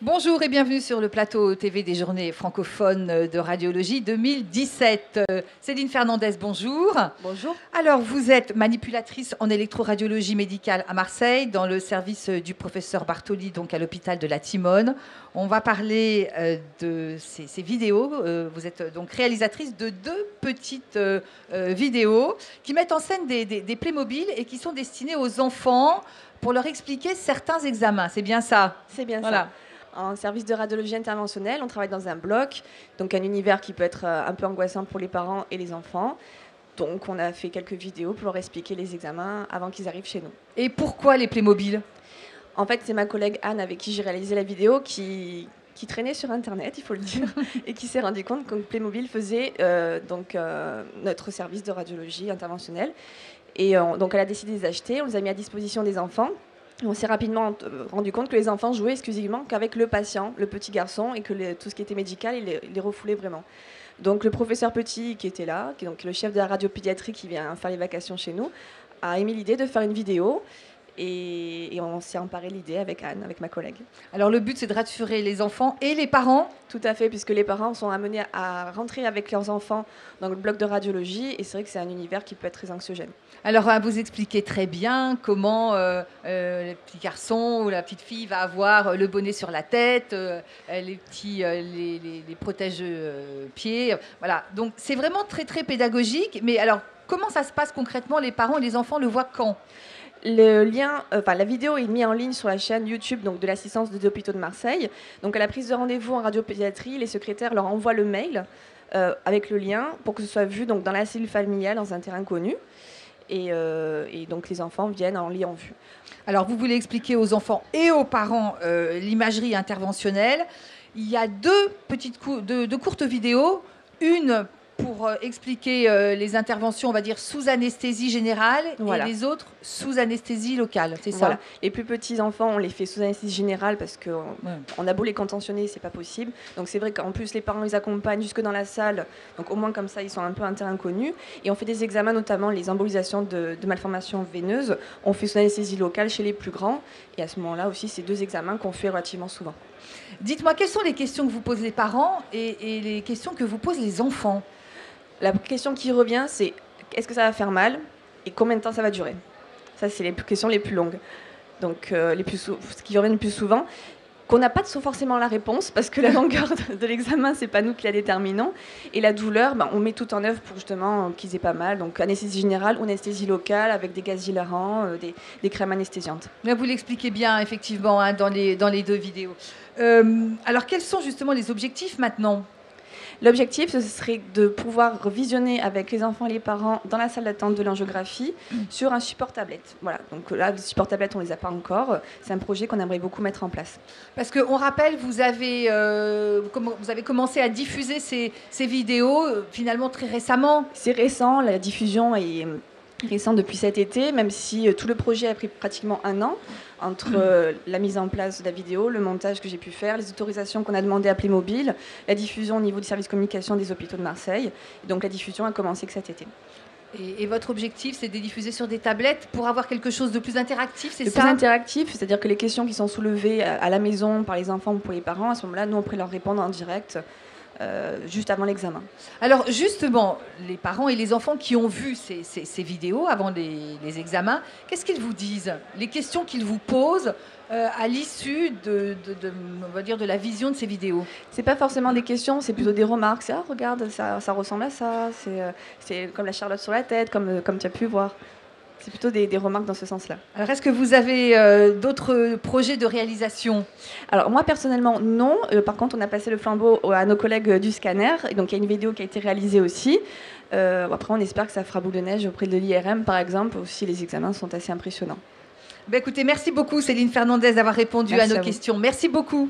Bonjour et bienvenue sur le plateau TV des Journées francophones de radiologie 2017. Céline Fernandez, bonjour. Bonjour. Alors, vous êtes manipulatrice en électroradiologie médicale à Marseille, dans le service du professeur Bartoli, donc à l'hôpital de la Timone. On va parler de ces vidéos. Vous êtes donc réalisatrice de deux petites vidéos qui mettent en scène des Playmobil et qui sont destinées aux enfants pour leur expliquer certains examens. C'est bien ça? C'est bien Voilà. ça. En service de radiologie interventionnelle, on travaille dans un bloc, donc un univers qui peut être un peu angoissant pour les parents et les enfants. Donc on a fait quelques vidéos pour leur expliquer les examens avant qu'ils arrivent chez nous. Et pourquoi les Playmobil? En fait, c'est ma collègue Anne avec qui j'ai réalisé la vidéo qui traînait sur Internet, il faut le dire, et qui s'est rendu compte que Playmobil faisait notre service de radiologie interventionnelle. Et donc elle a décidé de les acheter, on les a mis à disposition des enfants. On s'est rapidement rendu compte que les enfants jouaient exclusivement qu'avec le patient, le petit garçon, et que tout ce qui était médical, il les refoulait vraiment. Donc le professeur Petit, qui était là, qui est donc le chef de la radiopédiatrie qui vient faire les vacations chez nous, a émis l'idée de faire une vidéo. Et on s'est emparé l'idée avec Anne, avec ma collègue. Alors le but, c'est de rassurer les enfants et les parents? Tout à fait, puisque les parents sont amenés à rentrer avec leurs enfants dans le bloc de radiologie, et c'est vrai que c'est un univers qui peut être très anxiogène. Alors, vous expliquez très bien comment le petit garçon ou la petite fille va avoir le bonnet sur la tête, les protège-pieds. Voilà. Donc, c'est vraiment très, très pédagogique. Mais alors, comment ça se passe concrètement? Les parents et les enfants le voient quand? Le lien, la vidéo est mise en ligne sur la chaîne YouTube donc, de l'assistance des hôpitaux de Marseille. Donc, à la prise de rendez-vous en radiopédiatrie, les secrétaires leur envoient le mail avec le lien pour que ce soit vu donc, dans la cellule familiale, dans un terrain connu. Et donc les enfants viennent en lit en vue. Alors vous voulez expliquer aux enfants et aux parents l'imagerie interventionnelle. Il y a deux courtes vidéos, une pour expliquer les interventions, on va dire, sous anesthésie générale, voilà. Et les autres sous anesthésie locale, c'est ça? Voilà. Les plus petits enfants, on les fait sous anesthésie générale parce qu'on a beau les contentionner, c'est pas possible. Donc c'est vrai qu'en plus, les parents les accompagnent jusque dans la salle, donc au moins comme ça, ils sont un peu un terrain connu. Et on fait des examens, notamment les embolisations de malformations veineuses. On fait sous anesthésie locale chez les plus grands. Et à ce moment-là aussi, c'est deux examens qu'on fait relativement souvent. Dites-moi, quelles sont les questions que vous posent les parents et les questions que vous posent les enfants? La question qui revient, c'est est-ce que ça va faire mal et combien de temps ça va durer? Ça, c'est les questions les plus longues. Donc, ce qui revient le plus souvent, qu'on n'a pas forcément la réponse, parce que la longueur de l'examen, c'est pas nous qui la déterminons. Et la douleur, on met tout en œuvre pour justement qu'ils aient pas mal. Donc, anesthésie générale ou anesthésie locale avec des gaz hilarants, des crèmes anesthésiantes. Là, vous l'expliquez bien, effectivement, hein, dans les deux vidéos. Alors, quels sont justement les objectifs maintenant? L'objectif, ce serait de pouvoir visionner avec les enfants et les parents dans la salle d'attente de l'angiographie sur un support tablette. Voilà, donc là, les supports tablettes, on ne les a pas encore. C'est un projet qu'on aimerait beaucoup mettre en place. Parce qu'on rappelle, vous avez commencé à diffuser ces vidéos finalement très récemment. C'est récent, la diffusion est récente depuis cet été, même si tout le projet a pris pratiquement un an entre la mise en place de la vidéo, le montage que j'ai pu faire, les autorisations qu'on a demandées à Playmobil, la diffusion au niveau du service communication des hôpitaux de Marseille. Donc la diffusion a commencé que cet été. Et votre objectif, c'est de les diffuser sur des tablettes pour avoir quelque chose de plus interactif, c'est ça? Plus interactif, c'est-à-dire que les questions qui sont soulevées à la maison par les enfants ou pour les parents, à ce moment-là, nous, on pourrait leur répondre en direct. Juste avant l'examen. Alors justement, les parents et les enfants qui ont vu ces vidéos avant les examens, qu'est-ce qu'ils vous disent? Les questions qu'ils vous posent à l'issue on va dire, de la vision de ces vidéos? C'est pas forcément des questions, c'est plutôt des remarques. C'est regarde, ça ressemble à ça, c'est comme la Charlotte sur la tête, comme tu as pu voir. C'est plutôt des remarques dans ce sens-là. Alors, est-ce que vous avez d'autres projets de réalisation? Alors, moi, personnellement, non. Par contre, on a passé le flambeau à nos collègues du scanner. Et donc, il y a une vidéo qui a été réalisée aussi. Après, on espère que ça fera boule de neige auprès de l'IRM, par exemple. Aussi, les examens sont assez impressionnants. Écoutez, merci beaucoup, Céline Fernandez, d'avoir répondu à nos questions. Merci beaucoup.